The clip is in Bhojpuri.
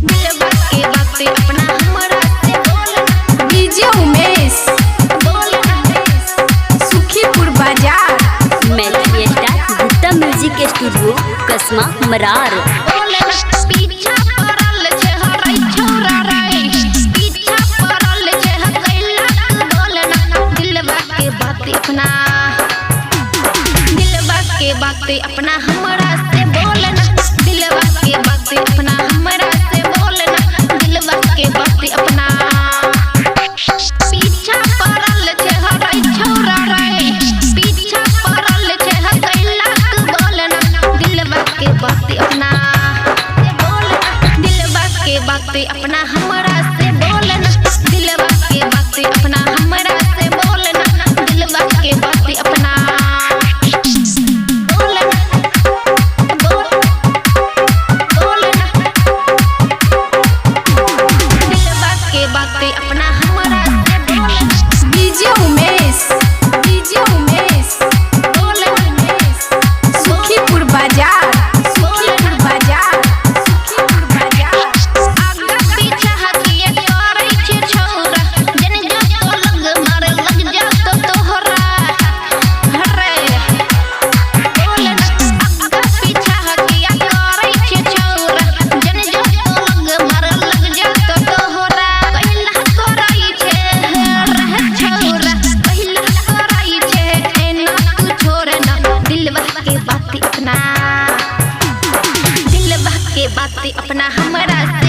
दिलवा के बात अपना हमरा से बोलना। DJ Umesh Sukhipur Bazar Maithili star Gupta music studio Kasma Marar. पीछा पड़ल छे हरै छोरा रे, पीछा पड़ल छे कैला बोलना। दिलवा के बात अपना हमरा से बोलना। दिलवा के बात अपना हमरा से बोलना। दिलवा के बात अपना पीछा पड़ल छे हरै छोरा रे, पीछा पड़ल छे कैला बोलना। दिलवा के बात अपना दिलवा के बात अपना हमरा से बोलना। दिलवा के बात अपना हमरा से बोलना। दिलवा के बात अपना सुखीपुर बाजार आगा पीछा हकिए करे छे छोरा, जन जो तो लग मारे लग जा तो तोहरा हरे बोलना। आगा पीछा हकिए करे छे छोरा, जन जो तो लग मारे लग जा तो तोहरा। कहला कराई छे रह छोरा, कहला कराई छे एना तू छोड़ना। दिलवा के बात अपना हमरा से